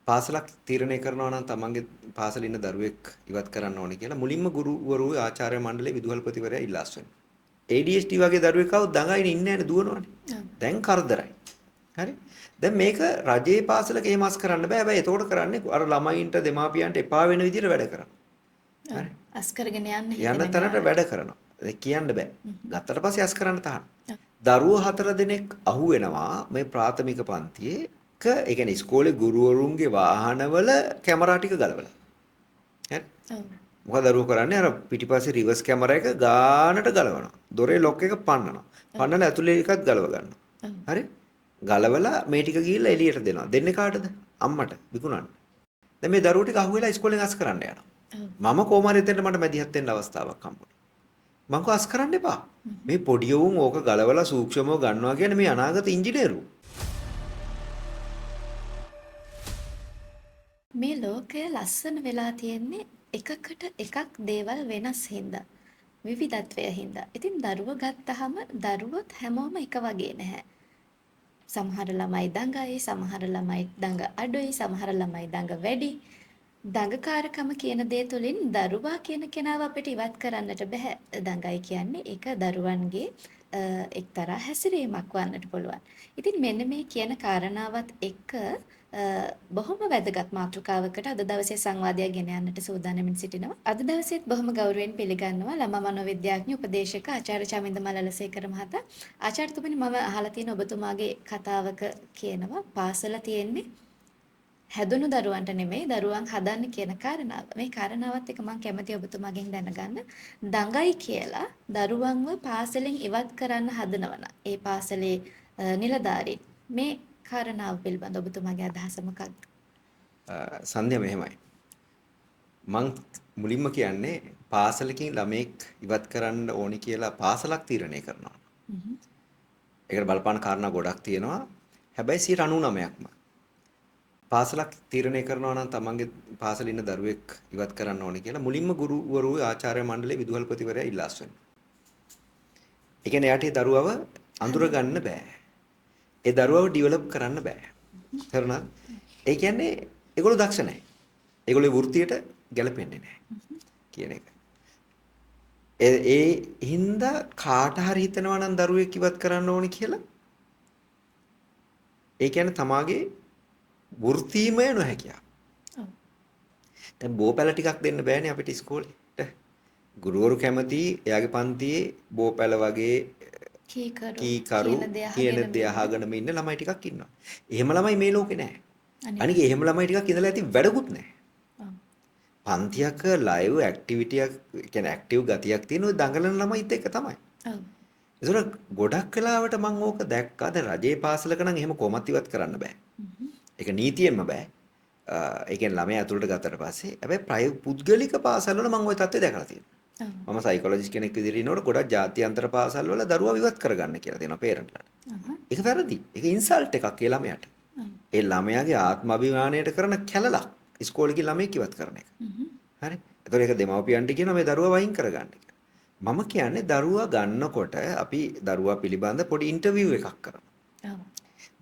පාසලක් තීරණය කරනවා නම් තමන්ගේ පාසලේ ඉන්න දරුවෙක් ඉවත් කරන්න ඕනේ කියලා මුලින්ම ගුරුවරු ආචාර්ය මණ්ඩලයේ විදුහල්පතිවරයා ඉල්ලාස් වෙනවා. ADHD වගේ දරුවෙක් આવුත් දඟයිනේ ඉන්නේ නැහැ දුවනවනේ. දැන් කරදරයි. හරි. දැන් මේක රජයේ පාසලක එහෙම අස් කරන්න බෑ. හැබැයි එතකොට කරන්නේ අර ළමයින්ට දෙමාපියන්ට එපා වෙන විදිහට වැඩ කරනවා. හරි. අස් කරගෙන යන්න යන තැනට වැඩ කරනවා. ඒක කියන්න බෑ. ගත්තට පස්සේ අස් කරන්න තහන. දරුවෝ 4 දෙනෙක් අහු වෙනවා මේ ප්‍රාථමික පන්තියේ ඒ කියන්නේ ඉස්කෝලේ ගුරුවරුන්ගේ වාහනවල කැමරා ටික ගලවලා. හරි? ඔව්. මොකද දරුවෝ කරන්නේ අර පිටිපස්සේ රිවර්ස් කැමරා එක ගානට ගලවනවා. දොරේ ලොක් එක පන්නනවා. පන්නලා ඇතුලේ එකත් ගලව ගන්නවා. හරි? ගලවලා මේ ටික ගිහිල්ලා එළියට දෙනවා. දෙන්නේ කාටද? අම්මට විකුණන්න. දැන් මේ දරුවෝ ටික අහුවෙලා ඉස්කෝලෙන් අස් කරන්න යනවා. මම කොහොම හරි එතෙන්ට මට මැදිහත් වෙන්න අවස්ථාවක් හම්බුණා. මං කෝ අස් කරන්න එපා. මේ පොඩි යවුන් ඕක ගලවලා සූක්ෂමව ගන්නවා කියන්නේ මේ අනාගත ඉංජිනේරු. මේ ලෝකය ලස්සන වෙලා තියෙන්නේ එකකට එකක් දේවල් වෙනස් හින්දා. විවිධත්වය හින්දා. ඉතින් දරුවෝ ගත්තාම දරුවොත් හැමෝම එක වගේ නැහැ. සමහර ළමයි දඟයි, සමහර ළමයි දඟ අඩුයි, සමහර ළමයි දඟ වැඩි. දඟකාරකම කියන දේ තුලින් දරුවා කියන කෙනාව අපිට ඉවත් කරන්නට බෑ. දඟයි කියන්නේ ඒක දරුවන්ගේ එක්තරා හැසිරීමක් වන්නට පුළුවන්. ඉතින් මෙන්න මේ කියන කාරණාවත් එක්ක බොහොම වැදගත් මාතෘකාවකට අද දවසේ සංවාදයක් ගෙන යන්නට සූදානම්ින් සිටිනවා. අද දවසේත් බොහොම ගෞරවයෙන් පිළිගන්නවා ළමා මනෝවිද්‍යාඥ උපදේශක ආචාර්ය චමින්ද මලලසේකර මහතා. ආචාර්යතුමනි මම අහලා තියෙන ඔබතුමාගේ කතාවක කියනවා පාසල තියෙන්නේ හැදුණු දරුවන්ට නෙමෙයි දරුවන් හදන්න කියන කාරණාව. මේ කාරණාවත් එක මම කැමතියි ඔබතුමාගෙන් දැනගන්න. දඟයි කියලා දරුවන්ව පාසලෙන් ඉවත් කරන්න හදනවනම් ඒ පාසලේ නිලධාරීන් මේ කාරණාව පිළිබඳ ඔබතුමාගේ අදහස මොකක්ද? සන්ධ්‍යා මෙහෙමයි. මං මුලින්ම කියන්නේ පාසලකින් ළමෙක් ඉවත් කරන්න ඕනි කියලා පාසලක් තීරණය කරනවා. ඒකට බලපාන කාරණා ගොඩක් තියෙනවා. හැබැයි 99%ක්ම පාසලක් තීරණය කරනවා නම් තමන්ගේ පාසලේ ඉන්න දරුවෙක් ඉවත් කරන්න ඕනි කියලා මුලින්ම ගුරුවරු ආචාර්ය මණ්ඩලයේ විදුහල්පතිවරයා ඉල්ලාස් වෙනවා. ඒ කියන්නේ එයාට ඒ දරුවව අඳුර ගන්න බෑ. ඒ දරුවව ඩිවෙලොප් කරන්න බෑ. තේරුණාද? ඒ කියන්නේ ඒගොල්ලෝ දක්ෂ නැහැ. ඒගොල්ලෝ වෘත්තියට ගැලපෙන්නේ නැහැ කියන එක. ඒ හින්දා කාට හරි හිතනවා නම් දරුවෙක් ඉවත් කරන්න ඕනි කියලා ඒ කියන්නේ තමාගේ වෘත්තීමය නොහැකියාව. ඔව්. දැන් බෝපැල ටිකක් දෙන්න බෑනේ අපිට ඉස්කෝලේට. ගුරුවරු කැමති එයාගේ පන්තියේ බෝපැල වගේ කීකරු කියන දේ අහගෙනම ඉන්න ළමයි ටිකක් ඉන්නවා. එහෙම ළමයි මේ ලෝකේ නැහැ. අනික එහෙම ළමයි ටිකක් ඉඳලා ඇති වැඩකුත් නැහැ. පන්තියක ලයිව් ඇක්ටිවිටියක් කියන්නේ ඇක්ටිව් ගතියක් තියෙන ඔය දඟලන ළමයිත් එක්ක තමයි. ඔව්. ඒතර ගොඩක් වෙලාවට මම ඕක දැක්කා. දැන් රජයේ පාසලක නම් එහෙම කොහොමත් ඉවත් කරන්න බෑ. ඒක නීතියෙන්ම බෑ. ඒ කියන්නේ ළමයා ඇතුළට ගත්තට පස්සේ හැබැයි පුද්ගලික පාසල්වල මම ওই තත්ත්වය දැකලා තියෙනවා. මම සයිකොලොජිස්ට් කෙනෙක් විදිහට ඉන්නකොට ගොඩක් ජාත්‍යන්තර පාසල්වල දරුවා විවත් කරගන්න කියලා තියෙනවා පේරන්ට්ලාට. ඒක වැරදි. ඒක ඉන්සල්ට් එකක් ඒ ළමයාට. ඒ ළමයාගේ ආත්ම අභිමානයට කරන කැලලක් ඉස්කෝලේ ගිහ ළමයෙක් ඉවත් කරන එක. හරි. ඒතකොට ඒක දෙමව්පියන්ට කියනවා මේ දරුවා වයින් කරගන්න කියලා. මම කියන්නේ දරුවා ගන්නකොට අපි දරුවා පිළිබඳ පොඩි ඉන්ටර්විව් එකක් කරනවා.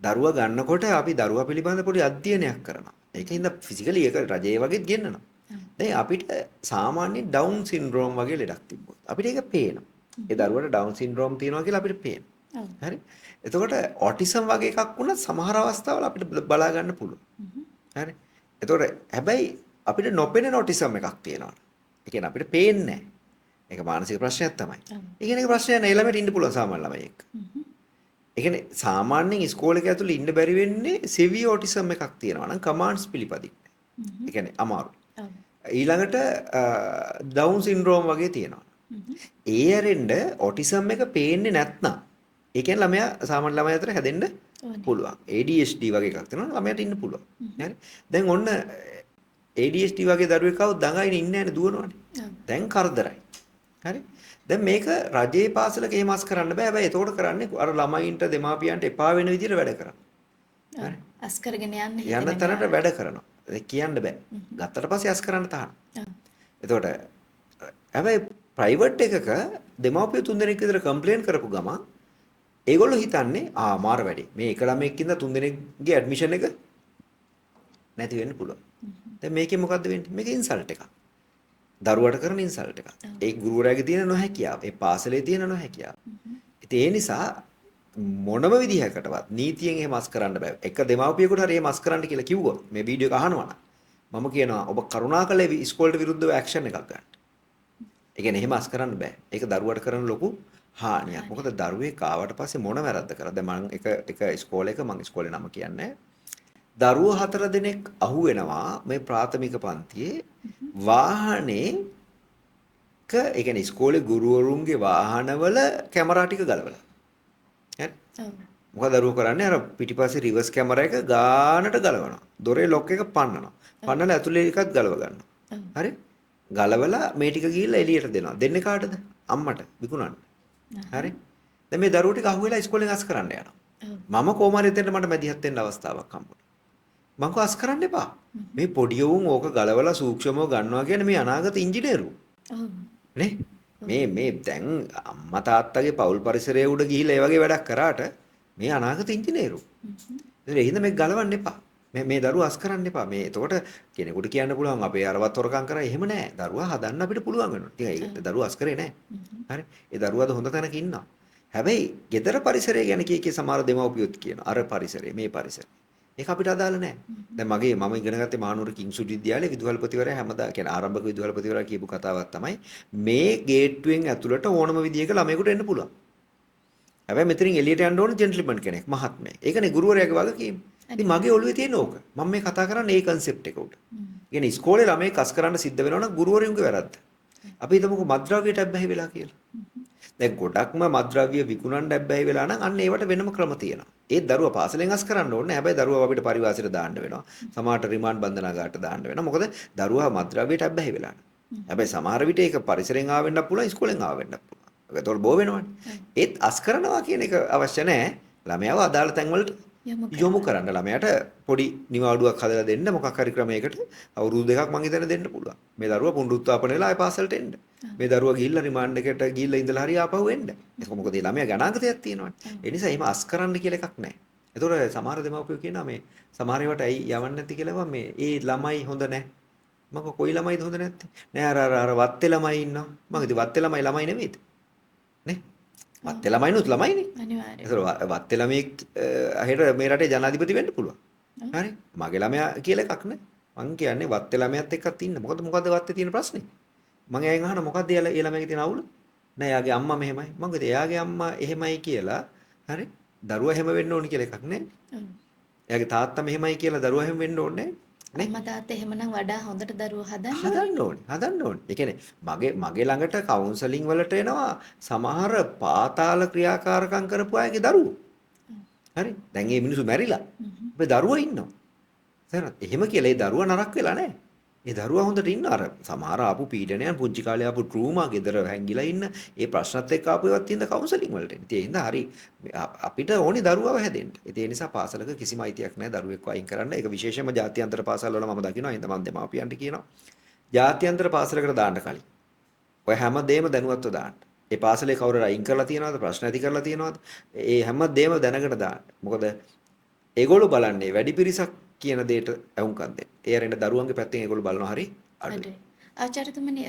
දරුවා ගන්නකොට අපි දරුවා පිළිබඳ පොඩි අධ්‍යයනයක් කරනවා. ඒකින්ද ෆිසිකලි ඒක රජයේ වගේත් ගෙන්නනවා. දැන් අපිට සාමාන්‍ය ඩවුන් සින්ඩ්‍රෝම් වගේ ලෙඩක් තිබ්බොත් අපිට ඒක පේනවා. ඒ දරුවට ඩවුන් සින්ඩ්‍රෝම් තියෙනවා කියලා අපිට පේනවා. හරි. එතකොට ඔටිසම් වගේ එකක් වුණත් සමහර අවස්ථාවල අපිට බලා ගන්න පුළුවන්. හරි. එතකොට හැබැයි අපිට නොපෙනෙන ඔටිසම් එකක් තියෙනවා. ඒ කියන්නේ අපිට පේන්නේ නැහැ. ඒක මානසික ප්‍රශ්නයක් තමයි. ඒ කියන්නේ ඒක ප්‍රශ්නයක් නෑ ළමයට ඉන්න පුළුවන් සාමාන්‍ය ළමයි එක්ක. ඒ කියන්නේ සාමාන්‍යයෙන් ඉස්කෝලේක ඇතුළේ ඉන්න බැරි වෙන්නේ සිවියර් ඔටිසම් එකක් තියෙනවා නම් කමාන්ඩ්ස් පිළිපදින්න. ඒ කියන්නේ අමාරුයි. ඊළඟට ඩවුන් සින්ඩ්‍රෝම් වගේ තියෙනවා. ඒ ඇරෙන්න ඔටිසම් එක පේන්නේ නැත්නම් ඒ කියන්නේ ළමයා සාමාන්‍ය ළමයා අතර හැදෙන්න පුළුවන්. ADHD වගේ එකක් තියෙනවා ළමයාට ඉන්න පුළුවන්. හරි. දැන් ඔන්න ADHD වගේ දරුවෙක් આવුත් දඟයිනේ ඉන්නේ නැහැනේ දුවනවනේ. දැන් කරදරයි. හරි. දැන් මේක රජයේ පාසලක එහෙම අස් කරන්න බෑ. හැබැයි එතකොට කරන්නේ අර ළමයින්ට දෙමාපියන්ට එපා වෙන විදිහට වැඩ කරනවා. හරි. අස් කරගෙන යන්න යන තැනට වැඩ කරනවා. ඒක කියන්න බෑ. ගත්තට පස්සේ අස් කරන්න තහනම්. එතකොට හැබැයි ප්‍රයිවට් එකක දෙමාපිය තුන් දෙනෙක් විතර කම්ප්ලේන් කරපු ගමන් ඒගොල්ලෝ හිතන්නේ මාර වැඩි. මේ එක ළමෙක් ඉඳලා තුන් දෙනෙක්ගේ ඇඩ්මිෂන් එක නැති වෙන්න පුළුවන්. දැන් මේකේ මොකද්ද වෙන්නේ? මේක ඉන්සල්ට් එකක්. දරුවට කරන ඉන්සල්ට් එකක්. ඒ ගුරුවරයාගේ තියෙන නොහැකියාව, ඒ පාසලේ තියෙන නොහැකියාව. ඉතින් ඒ නිසා මොනම විදිහකටවත් නීතියෙන් එහෙම අස් කරන්න බෑ. එක දෙමාපියෙකුට හරි එහෙම අස් කරන්න කියලා කිව්වොත් මේ වීඩියෝ එක අහනවා නම් මම කියනවා ඔබ කරුණාකරලා ඉස්කෝලේට විරුද්ධව ඇක්ෂන් එකක් ගන්න. ඒ කියන්නේ එහෙම අස් කරන්න බෑ. ඒක දරුවට කරන ලොකු හානියක්. මොකද දරුවෙක් ආවට පස්සේ මොන වැරද්ද කරාද? දැන් මම එක ඉස්කෝලේක මම ඉස්කෝලේ නම කියන්නේ. දරුවෝ 4 දෙනෙක් අහුවෙනවා මේ ප්‍රාථමික පන්තියේ වාහනේක ඒ කියන්නේ ඉස්කෝලේ ගුරුවරුන්ගේ වාහනවල කැමරා ටික ගලවලා. හරි? ඔව්. මොකද දරුවෝ කරන්නේ අර පිටිපස්සේ රිවර්ස් කැමරා එක ගානට ගලවනවා. දොරේ ලොක් එක පන්නනවා. පන්නලා ඇතුලේ එකත් ගලව ගන්නවා. හරි? ගලවලා මේ ටික ගිහිල්ලා එළියට දෙනවා. දෙන්නේ කාටද? අම්මට විකුණන්න. හරි? දැන් මේ දරුවෝ ටික අහුවෙලා ඉස්කෝලෙන් අස් කරන්න යනවා. මම කොහොම හරි එතෙන්ට මට මැදිහත් වෙන්න අවස්ථාවක් හම්බුණා. මං කෝ අස් කරන්න එපා. මේ පොඩි උන් ඕක ගලවලා සූක්ෂමව ගන්නවා කියන්නේ මේ අනාගත ඉංජිනේරු. ඔව්. නේ? මේ දැන් අම්මා තාත්තගේ පෞල් පරිසරයේ උඩ ගිහිල්ලා ඒ වගේ වැඩක් කරාට මේ අනාගත ඉංජිනේරු. ඒ හින්දා මේක ගලවන්න එපා. මේ දරුවා අස් කරන්න එපා. මේ එතකොට කෙනෙකුට කියන්න පුළුවන් අපේ අරවත් හොරකම් කරා එහෙම නෑ. දරුවා හදන්න අපිට පුළුවන් වෙනවා. ඉතින් ඒක දරුවා අස් කරේ නෑ. හරි? ඒ දරුවාද හොඳ තැනක ඉන්නවා. හැබැයි ගෙදර පරිසරය ගැන කී සමහර දෙමව්පියොත් කියනවා. අර පරිසරය මේ පරිසරය. ඒක අපිට අදාළ නැහැ. දැන් මම ඉගෙන ගත්තේ මහනුවර කිංසුඩ් විද්‍යාලයේ විදුහල්පතිවරයා හැමදා කියන්නේ ආරම්භක විදුහල්පතිවරයා කියපු කතාවක් තමයි මේ ගේට්ටුවෙන් ඇතුළට ඕනම විදියක ළමයෙකුට එන්න පුළුවන්. හැබැයි මෙතනින් එළියට යන්න ඕන ජෙන්ටල්මන් කෙනෙක් මහත්මයෙක්. ඒකනේ ගුරුවරයාගේ වගකීම. ඉතින් මගේ ඔළුවේ තියෙන ඕක. මම මේ කතා කරන්නේ ඒ කන්සෙප්ට් එක උඩ. කියන්නේ ඉස්කෝලේ ළමයෙක් කස් කරන්න සිද්ධ වෙනවා නම් ගුරුවරයන්ගේ වැරද්ද. අපි හිතමුකෝ මත්ද්‍රව්‍යයට අබ්බැහි වෙලා කියලා. දැන් ගොඩක්ම මත්ද්‍රව්‍ය විකුණන්න අබ්බැහි වෙලා නම් අන්න ඒවට වෙනම ක්‍රම තියෙනවා. ඒ දරුවා පාසලෙන් අස් කරන්න ඕනේ. හැබැයි දරුවා අපිට පරිවාසයට දාන්න වෙනවා. සමහරට රිමාන්ඩ් බන්ධනාගාරට දාන්න වෙනවා. මොකද දරුවා මත්ද්‍රව්‍යයට අබ්බැහි වෙලා. හැබැයි සමහර විට ඒක පරිසරෙන් ආවෙන්නත් පුළුවන්, ඉස්කෝලෙන් ආවෙන්නත් පුළුවන්. ඒකට බෝ වෙනවනේ. ඒත් අස් කරනවා කියන එක අවශ්‍ය නැහැ. ළමයාව අදාළ තැන් වලට යොමු කරන්න. ළමයාට පොඩි නිවාඩුවක් හදලා දෙන්න මොකක් හරි ක්‍රමයකට අවුරුදු දෙකක් මං හිතන්නේ දෙන්න පුළුවන්. මේ දරුවා පුනරුත්ථාපන වෙලා ආය පාසලට එන්න. මේ දරුවා ගිහිල්ලා රිමාන්ඩ් එකට ගිහිල්ලා ඉඳලා හරි ආපහු එන්න. ඒක මොකද මේ ළමයා ගණාගතයක් තියෙනවනේ. ඒ නිසා එහෙම අස් කරන්න කියලා එකක් නැහැ. ඒතකොට සමහර දෙමව්පියෝ කියනවා මේ සමහර ඒවාට ඇයි යවන්නේ නැති කියලා මේ ඒ ළමයි හොඳ නැහැ. මම කොයි ළමයිද හොඳ නැත්තේ? නෑ අර වත්තේ ළමයි ඉන්නවා. මම ඉතින් වත්තේ ළමයි නෙමෙයිද? නේ? වත්තේ ළමයිනුත් ළමයිනේ. අනිවාර්යයෙන්. ඒතර වත්තේ ළමයෙක් හෙට මේ රටේ ජනාධිපති වෙන්න පුළුවන්. හරි? මගේ ළමයා කියලා එකක් නෑ. මං කියන්නේ වත්තේ ළමයාත් එක්කත් ඉන්න. මොකද වත්තේ තියෙන ප්‍රශ්නේ? මං එයාගෙන් අහන මොකද්ද ඒ ළමයාගේ තියෙන අවුල? නෑ එයාගේ අම්මා මෙහෙමයි. මං කිව්වා එයාගේ අම්මා එහෙමයි කියලා හරි? දරුවා එහෙම වෙන්න ඕනි කියලා එකක් නෑ. එයාගේ තාත්තා මෙහෙමයි කියලා දරුවා එහෙම වෙන්න ඕනේ නෑ. අම්මා තාත්තා එහෙමනම් වඩා හොඳට දරුවෝ හදන්න ඕනේ. ඒ කියන්නේ මගේ ළඟට කවුන්සලින් වලට එනවා සමහර පාතාල ක්‍රියාකාරකම් කරපු අයගේ දරුවෝ. හරි? දැන් මේ මිනිස්සු මැරිලා. අපේ දරුවෝ ඉන්නවා. තේරෙනවද? එහෙම කියලා ඒ දරුවා නරක වෙලා නැහැ. ඒ දරුවා හොඳට ඉන්න අර සමහර ආපු පීඩනයන් පුංචි කාලේ ආපු ට්‍රූමා ගෙදර හැංගිලා ඉන්න ඒ ප්‍රශ්නත් එක්ක ආපු ඒවත් තියෙන කවුන්සලින් වලට එන්නේ. ඒ හින්දා හරි අපිට ඕනේ දරුවව හැදෙන්න. ඒ නිසා පාසලක කිසිම අයිතියක් නැහැ දරුවෙක්ව අයින් කරන්න. ඒක විශේෂයෙන්ම ජාත්‍යන්තර පාසල් වල මම දකිනවා. හින්දා මම දෙමාපියන්ට කියනවා. ජාත්‍යන්තර පාසලකට දාන්න කලින් ඔය හැමදේම දැනුවත්ව දාන්න. ඒ පාසලේ කවුරු අයින් කරලා තියනවද ප්‍රශ්න ඇති කරලා තියනවද? ඒ හැමදේම දැනගෙන දාන්න. මොකද ඒගොල්ලෝ බලන්නේ වැඩි පිරිසක් කියන දෙයට අහුම්කම් දෙන්න. ඒ අරින්න දරුවන්ගේ පැත්තෙන් ඒගොල්ලෝ බලනවා හරි අඩුයි. ආචාර්යතුමනි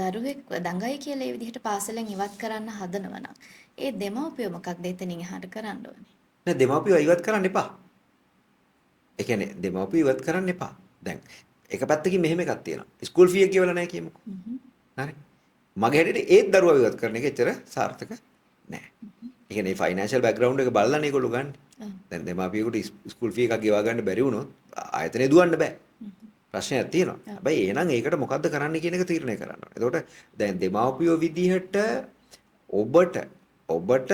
දරුවෙක් දඟයි කියලා ඒ විදිහට පාසලෙන් ඉවත් කරන්න හදනවා නම් ඒ දෙමව්පියෝ මොකක්ද එතනින් එහාට කරන්න ඕනේ? නෑ දෙමව්පියෝ ඉවත් කරන්න එපා. ඒ කියන්නේ දෙමව්පියෝ ඉවත් කරන්න එපා. දැන් එක පැත්තකින් මෙහෙම එකක් තියෙනවා. ස්කූල් ෆී එක ගෙවලා නැහැ කියමුකෝ. හරි. මගේ හැටියට ඒත් දරුවා ඉවත් කරන එක එච්චර සාර්ථක නෑ. ඒ කියන්නේ ෆයිනෑන්ෂල් බෑග්ග්‍රවුන්ඩ් එක බලලානේ ඒගොල්ලෝ ගන්න. දැන් දෙමාපියෙකුට ස්කූල් ෆී එකක් ගෙවා ගන්න බැරි වුණොත් ආයතනේ දුවන්න බෑ. ප්‍රශ්නයක් තියෙනවා. හැබැයි එහෙනම් ඒකට මොකද්ද කරන්න කියන එක තීරණය කරන්න ඕනේ. එතකොට දැන් දෙමාපියෝ විදිහට ඔබට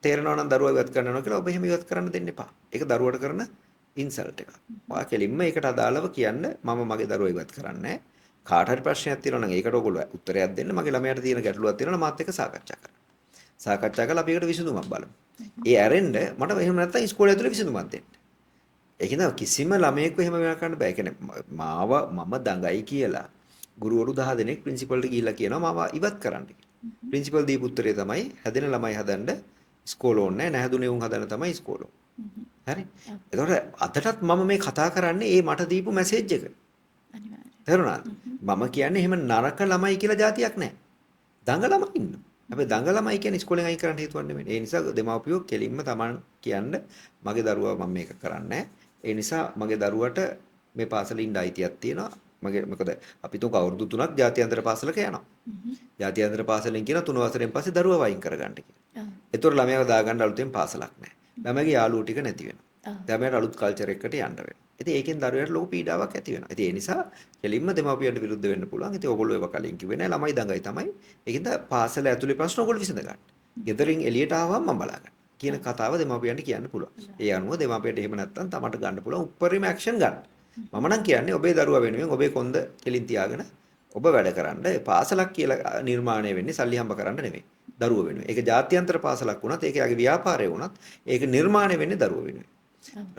තේරෙනවා නම් දරුවා ඉවත් කරනවා කියලා ඔබ එහෙම ඉවත් කරන්න දෙන්න එපා. ඒක දරුවට කරන ඉන්සල්ට් එකක්. ඔයා කෙලින්ම ඒකට අදාළව කියන්න මම මගේ දරුවා ඉවත් කරන්නේ නැහැ. කාට හරි ප්‍රශ්නයක් තියෙනවා නම් ඒකට ඔයගොල්ලෝ උත්තරයක් දෙන්න. මගේ ළමයාට තියෙන ගැටලුවක් තියෙනවා නම් මාත් එක්ක සාකච්ඡා කරන්න. සාකච්ඡා කරලා අපි ඒකට විසඳුමක් බලමු. ඒ ඇරෙන්න මට එහෙම නැත්නම් ඉස්කෝලේ ඇතුලේ විසඳුමක් දෙන්න. ඒක නේද කිසිම ළමයෙක්ව එහෙම වෙන කරන්න බෑ. ඒ කියන්නේ මම දඟයි කියලා ගුරුවරු 10 දෙනෙක් ප්‍රින්සිපල්ට ගිහිල්ලා කියනවා මාව ඉවත් කරන්න කියලා. ප්‍රින්සිපල් දීපු උත්තරේ තමයි හැදෙන ළමයි හදන්න ඉස්කෝල ඕනේ නැහැ. නැහැදුනේ උන් හදන්න තමයි ඉස්කෝල ඕනේ. හරි. ඔව්. එතකොට අදටත් මම මේ කතා කරන්නේ ඒ මට දීපු මැසේජ් එක. අනිවාර්යයෙන්. තේරුණාද? හ්ම්. මම කියන්නේ එහෙම නරක ළමයි කියලා જાතියක් නැහැ. දඟ ළමයි ඉන්නවා. හැබැයි දඟ ළමයි කියන්නේ ඉස්කෝලෙන් අයින් කරන්න හේතුවක් නෙමෙයි. ඒ නිසා දෙමාපියෝ කෙලින්ම Taman කියන්න මගේ දරුවා මම මේක කරන්නේ ඒ නිසා මගේ දරුවට මේ පාසලේ ඉන්න අයිතියක් තියෙනවා. මොකද අපි තුක අවුරුදු 3ක් ජාත්‍යන්තර පාසලක යනවා. හ්ම්. ජාත්‍යන්තර පාසලෙන් කියන 3 වසරෙන් පස්සේ දරුවා වයින් කරගන්න කියලා. ඔව්. ඒතකොට ළමයාව දාගන්න අලුතෙන් පාසලක් නැහැ. ළමයාගේ යාළුවෝ ටික නැති වෙනවා. ඔව්. ළමයාට අලුත් කල්චර් එකකට යන්න වෙනවා. ඉතින් ඒකෙන් දරුවයට ලොකු පීඩාවක් ඇති වෙනවා. ඉතින් ඒ නිසා කෙලින්ම දෙමාපියන්ට විරුද්ධ වෙන්න පුළුවන්. ඉතින් ඕගොල්ලෝ ඒව කලින් කිව්වේ නෑ ළමයි දඟයි තමයි. ඒකින්ද පාසල ඇතුලේ ප්‍රශ්න ඕගොල්ලෝ විසඳ ගන්න. ගෙදරින් එළියට ආවම මම බලා ගන්න. කියන කතාව දෙමාපියන්ට කියන්න පුළුවන්. ඒ අනුව දෙමාපියන්ට එහෙම නැත්නම් තමන්ට ගන්න පුළුවන් උප්පරිම ඇක්ෂන් ගන්න. මම නම් කියන්නේ ඔබේ දරුවා වෙනුවෙන් ඔබේ කොන්ද කෙලින් තියාගෙන ඔබ වැඩ කරන්න. පාසලක් කියලා නිර්මාණය වෙන්නේ සල්ලි හම්බ කරන්න නෙමෙයි. දරුවෝ වෙනුවෙන්. ඒක ජාත්‍යන්තර පාසලක් වුණත් ඒක යාගේ ව්‍යාපාරය වුණත් ඒක නිර්මාණය වෙන්නේ දරුවෝ වෙනුවෙන්.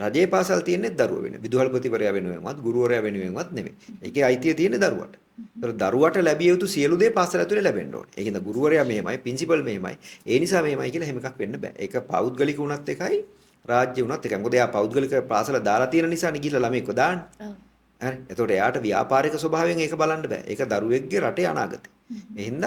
රජයේ පාසල් තියෙන්නේ දරුවෝ වෙනුවෙන්. විදුහල්පතිවරයා වෙනුවෙන්වත් ගුරුවරයා වෙනුවෙන්වත් නෙමෙයි. ඒකේ අයිතිය තියෙන්නේ දරුවට. ඒතර දරුවට ලැබිය යුතු සියලු දේ පාසල ඇතුලේ ලැබෙන්න ඕනේ. ඒකින්ද ගුරුවරයා මෙහෙමයි, ප්‍රින්සිපල් මෙහෙමයි. ඒ නිසා මෙහෙමයි කියලා හැම එකක් වෙන්න බෑ. ඒක පෞද්ගලික වුණත් එකයි, රාජ්‍ය වුණත් එකයි. මොකද එයා පෞද්ගලික පාසල දාලා තියෙන නිසා නේ ගිහලා ළමෙක්ව දාන්නේ. ඔව්. හරි. එතකොට එයාට ව්‍යාපාරික ස්වභාවයෙන් ඒක බලන්න බෑ. ඒක දරුවෙක්ගේ රටේ අනාගතය. එහෙනම්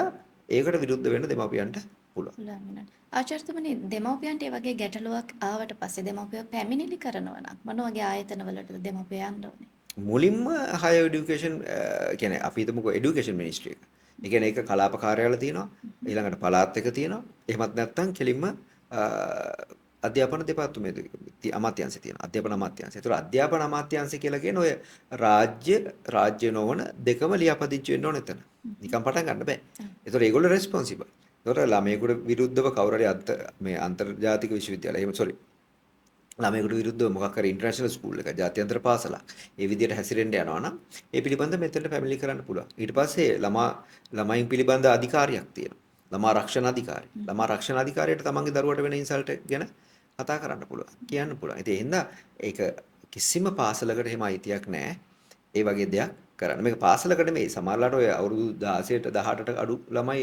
ඒකට විරුද්ධ වෙන්න දෙමාපියන්ට පුළුවන්. පුළුවන් වෙනවා. ආචාර්යතුමනි දෙමව්පියන්ට ඒ වගේ ගැටලුවක් ආවට පස්සේ දෙමව්පියෝ පැමිණිලි කරනවා නම් මොන වගේ ආයතනවලටද දෙමව්පියෝ යන්න ඕනේ? මුලින්ම higher education කියන්නේ අපි හිතමුකෝ education ministry එක. ඒ කියන්නේ ඒක කලාප කාර්යාලය තියෙනවා. ඊළඟට පළාත් එක තියෙනවා. එහෙමත් නැත්නම් කෙලින්ම අධ්‍යාපන දෙපාර්තමේන්තුවේ අමාත්‍යාංශය තියෙනවා. අධ්‍යාපන අමාත්‍යාංශය. ඒතර අධ්‍යාපන අමාත්‍යාංශය කියලා කියන්නේ ඔය රාජ්‍ය නොවන දෙකම ලියාපදිංචි වෙන්න ඕන එතන. නිකන් පටන් ගන්න බෑ. ඒතර ඒගොල්ලෝ රෙස්පොන්සිබල්. ඒතර ළමයෙකුට විරුද්ධව කවුරු හරි මේ අන්තර්ජාතික විශ්වවිද්‍යාලය එහෙම ළමයෙකුට විරුද්ධව මොකක් හරි ඉන්ටර්නැෂනල් ස්කූල් එකක් ජාත්‍යන්තර පාසලක් ඒ විදිහට හැසිරෙන්න යනවා නම් ඒ පිළිබඳව මෙතනට පැමිණිලි කරන්න පුළුවන්. ඊට පස්සේ ළමයින් පිළිබඳ අධිකාරියක් තියෙනවා. ළමා රක්ෂණ අධිකාරිය. ළමා රක්ෂණ අධිකාරියට තමන්ගේ දරුවට වෙන ඉන්සල්ට් ගැන කතා කරන්න පුළුවන්. කියන්න පුළුවන්. ඉතින් එහෙනම් ඒක කිසිම පාසලකට එහෙම අයිතියක් නැහැ. ඒ වගේ දෙයක් කරන්න. මේක පාසලකට නෙමෙයි. සමහරලාට ඔය අවුරුදු 16ට 18ට අඩු ළමයි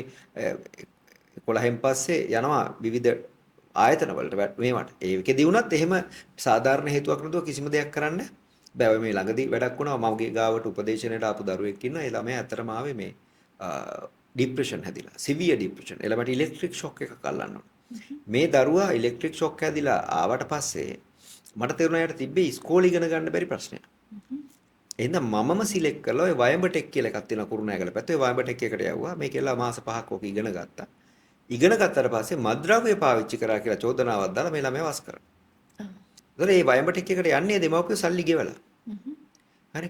11න් පස්සේ යනවා විවිධ ආයතන වලට මේවට. ඒකෙදී වුණත් එහෙම සාධාරණ හේතුවක් නැතුව කිසිම දෙයක් කරන්න බෑ. මේ ළඟදී වැඩක් වුණා මගේ ගාවට උපදේශනයට ආපු දරුවෙක් ඉන්නවා. ඒ ළමයා ඇත්තටම ආවේ මේ ડિප්‍රෙෂන් හැදිලා. සිවියර් ડિප්‍රෙෂන්. එළමට ඉලෙක්ට්‍රික් ෂොක් එකක් අල්ලන්න ඕන. මේ දරුවා ඉලෙක්ට්‍රික් ෂොක් හැදිලා ආවට පස්සේ මට තේරුණා යාට තිබ්බේ ඉස්කෝලේ ඉගෙන ගන්න බැරි ප්‍රශ්නයක්. එහෙනම් මමම සිලෙක්ට් කරලා ඔය වයඹටෙක් කියලා එකක් තියෙනවා කුරුණෑගල පැත්තේ. ඔය වයඹටෙක් එකට යවුවා. මේකෙල්ලා මාස 5ක් ඔක ඉගෙන ගත්තා. ඉගෙන ගත්තට පස්සේ මත්ද්‍රව්‍ය පාවිච්චි කරා කියලා චෝදනාවක් දාලා මේ ළමයා වස් කරා. ඒතර මේ වයඹටෙක් එකට යන්නේ දෙමව්පියෝ සල්ලි ගෙවලා. හරි.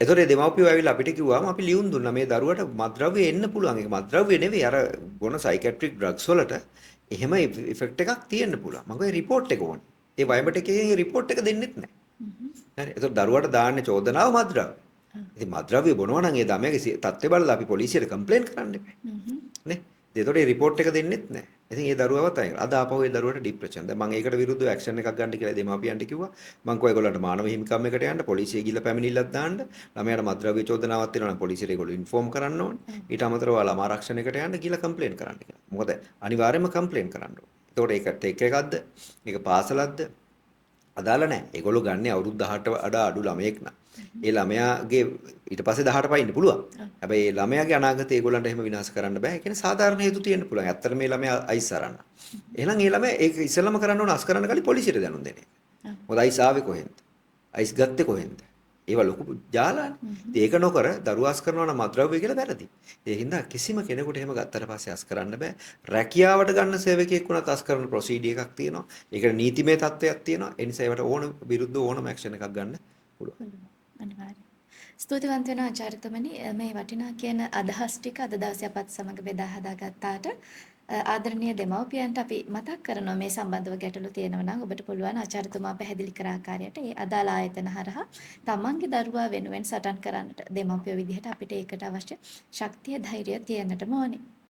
ඒතර මේ දෙමව්පියෝ ඇවිල්ලා අපිට කිව්වාම අපි ලියුම් දුන්නා මේ දරුවට මත්ද්‍රව්‍ය එන්න පුළුවන්. ඒක මත්ද්‍රව්‍ය නෙවෙයි අර බොන සයිකියාට්‍රික් ඩ්‍රග්ස් වලට එහෙම ඉෆෙක්ට් එකක් තියෙන්න පුළුවන්. මම ඔය රිපෝට් එක ඕනේ. ඒ වයඹටෙක් එකේ රිපෝට් එක දෙන්නෙත් නැහැ. හරි. ඒතර දරුවට දාන්නේ චෝදනාව මත්ද්‍රව්‍ය. ඉතින් මත්ද්‍රව්‍ය බොනවා නම් ඒ ළමයාගේ තත්ත්වය බලලා අපි පොලිසියට කම්ප්ලේන්ට් කරන්න එපා. නේ? ඒතකොට ඒ රිපෝට් එක දෙන්නෙත් නැහැ. ඉතින් ඒ දරුවවත් අයින් කරා. අද ආපහු ඒ දරුවට ડિප්‍රෙෂන්. දැන් මම ඒකට විරුද්ධව ඇක්ෂන් එකක් ගන්න කියලා දෙමාපියන්ට කිව්වා. මම කෝ ඒගොල්ලන්ට මානව හිමිකම් එකට යන්න, පොලිසිය ගිහලා පැමිණිල්ලක් දාන්න. ළමයාට මත්ද්‍රව්‍ය චෝදනාවක් තියෙනවා නම් පොලිසියට ඒගොල්ලෝ ඉන්ෆෝම් කරන්න ඕනේ. ඊට අමතරව ළමා ආරක්ෂණයකට යන්න ගිහලා කම්ප්ලේන්ට් කරන්න කියලා. මොකද අනිවාර්යයෙන්ම කම්ප්ලේන්ට් කරන්න ඕනේ. ඒතකොට ඒක ටෙක් එකක්ද? ඒක පාසලක්ද? අදාළ නැහැ. ඒගොල්ලෝ ගන්න අවුරුදු 18ට වඩා අඩු ළමයෙක් නම්. ඒ ළමයාගේ ඊට පස්සේ 18 පයින්න පුළුවන්. හැබැයි ඒ ළමයාගේ අනාගතය ඒගොල්ලන්ට එහෙම විනාශ කරන්න බෑ. ඒ කියන්නේ සාධාරණ හේතු තියෙන්න පුළුවන්. ඇත්තට මේ ළමයා අයිස් අරන්න. එහෙනම් ඒ ළමයා ඒක ඉස්සෙල්ලම කරන්න ඕන අස් කරන්න කලින් පොලිසියට දැනුම් දෙන එක. මොකද අයිස් ආවේ කොහෙන්ද? අයිස් ගත්තේ කොහෙන්ද? ඒවා ලොකු ජාලානේ. ඉතින් ඒක නොකර දරුවා අස් කරනවා නම් මත්ද්‍රව්‍ය කියලා වැරදි. ඒ හින්දා කිසිම කෙනෙකුට එහෙම ගත්තට පස්සේ අස් කරන්න බෑ. රැකියාවට ගන්න සේවකයෙක් වුණත් අස් කරන ප්‍රොසීඩි එකක් තියෙනවා. ඒකට නීතිමය තත්ත්වයක් තියෙනවා. ඒ නිසා ඒවට ඕන විරුද්ධ ඕනම ඇක්ෂන් එකක් ගන්න පුළුවන්. අනිවාර්යයෙන්. ස්තුතිවන්ත වෙනවා ආචාර්යතුමනි මේ වටිනා කියන අදහස් ටික අද දවසේ අපත් සමග බෙදා හදාගත්තාට ආදරණීය දෙමව්පියන්ට අපි මතක් කරනවා මේ සම්බන්ධව ගැටලු තියෙනවා නම් ඔබට පුළුවන් ආචාර්යතුමා පැහැදිලි කර ආකාරයට ඒ අදාළ ආයතන හරහා තමන්ගේ දරුවා වෙනුවෙන් සටන් කරන්නට දෙමව්පියෝ විදිහට අපිට ඒකට අවශ්‍ය ශක්තිය ධෛර්යය තියෙන්නටම ඕනේ.